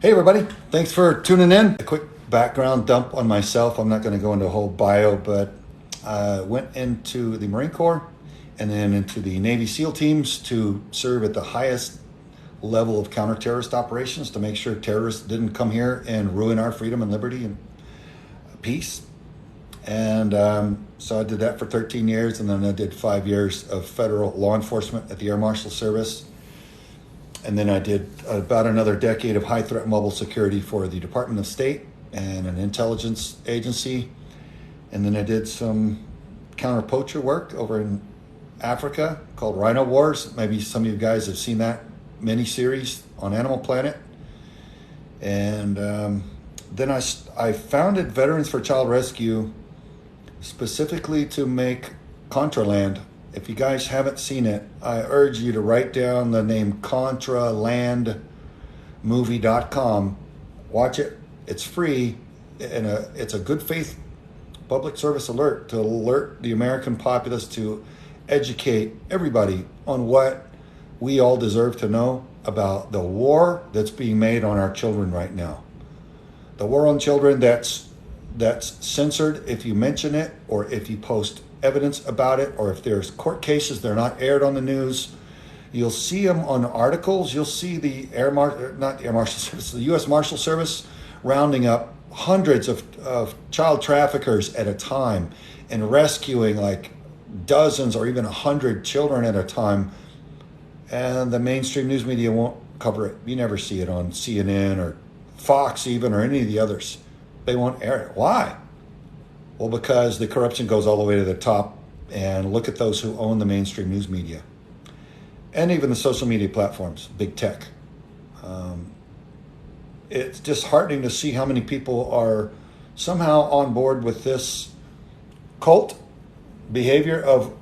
Hey everybody, thanks for tuning in. A quick background dump on myself. I'm not going to go into a whole bio, but I went into the Marine Corps and then into the Navy SEAL teams to serve at the highest level of counter-terrorist operations to make sure terrorists didn't come here and ruin our freedom and liberty and peace. And so I did that for 13 years, and then I did 5 years of federal law enforcement at the Air Marshal Service. And then I did about another decade of high threat mobile security for the Department of State and an intelligence agency. And then I did some counter poacher work over in Africa called Rhino Wars. Maybe some of you guys have seen that miniseries on Animal Planet. And then I founded Veterans for Child Rescue specifically to make Contraland. If you guys haven't seen it, I urge you to write down the name ContraLandMovie.com. Watch it. It's free, and it's a good faith public service alert to alert the American populace, to educate everybody on what we all deserve to know about the war that's being made on our children right now. The war on children that's censored if you mention it, or if you post evidence about it, or if there's court cases, they're not aired on the news. You'll see them on articles. You'll see the the U.S. Marshal Service rounding up hundreds of child traffickers at a time and rescuing like dozens or even 100 children at a time. And the mainstream news media won't cover it. You never see it on CNN or Fox even, or any of the others. They won't air it. Why? Well, because the corruption goes all the way to the top, and look at those who own the mainstream news media and even the social media platforms, big tech. It's disheartening to see how many people are somehow on board with this cult behavior of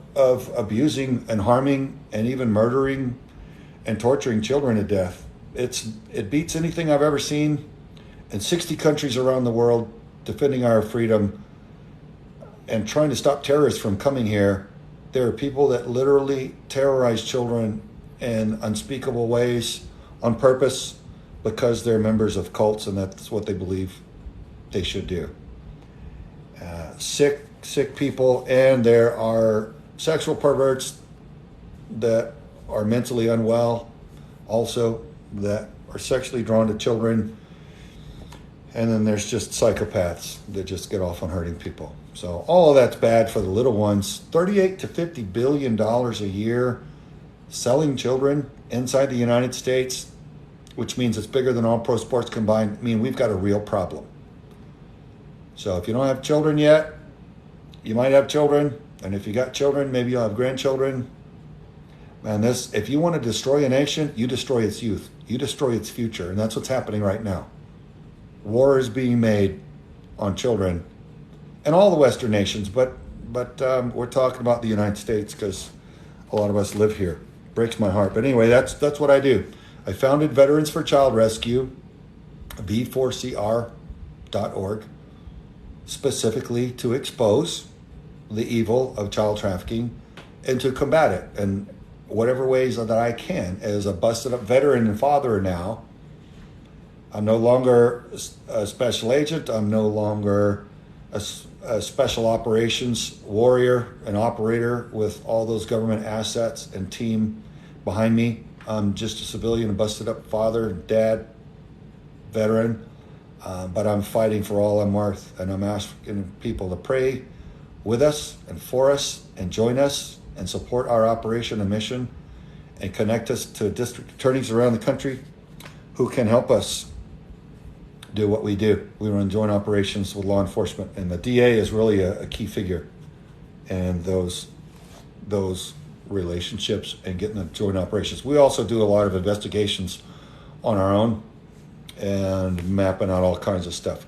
abusing and harming and even murdering and torturing children to death. It beats anything I've ever seen. In 60 countries around the world, defending our freedom and trying to stop terrorists from coming here, there are people that literally terrorize children in unspeakable ways on purpose because they're members of cults and that's what they believe they should do. Sick people, and there are sexual perverts that are mentally unwell also, that are sexually drawn to children. And then there's just psychopaths that just get off on hurting people. So all of that's bad for the little ones. $38 to $50 billion a year selling children inside the United States, which means it's bigger than all pro sports combined. I mean, we've got a real problem. So if you don't have children yet, you might have children. And if you got children, maybe you'll have grandchildren. Man, if you want to destroy a nation, you destroy its youth. You destroy its future. And that's what's happening right now. War is being made on children and all the Western nations, but we're talking about the United States because a lot of us live here. Breaks my heart. But anyway, that's what I do. I founded Veterans for Child Rescue, v4cr.org, specifically to expose the evil of child trafficking and to combat it in whatever ways that I can. As a busted up veteran and father now, I'm no longer a special agent. I'm no longer a special operations warrior, an operator with all those government assets and team behind me. I'm just a civilian, a busted up father, dad, veteran, but I'm fighting for all I'm worth, and I'm asking people to pray with us and for us and join us and support our operation and mission and connect us to district attorneys around the country who can help us do what we do. We run joint operations with law enforcement, and the DA is really a key figure in those relationships and getting the joint operations. We also do a lot of investigations on our own and mapping out all kinds of stuff.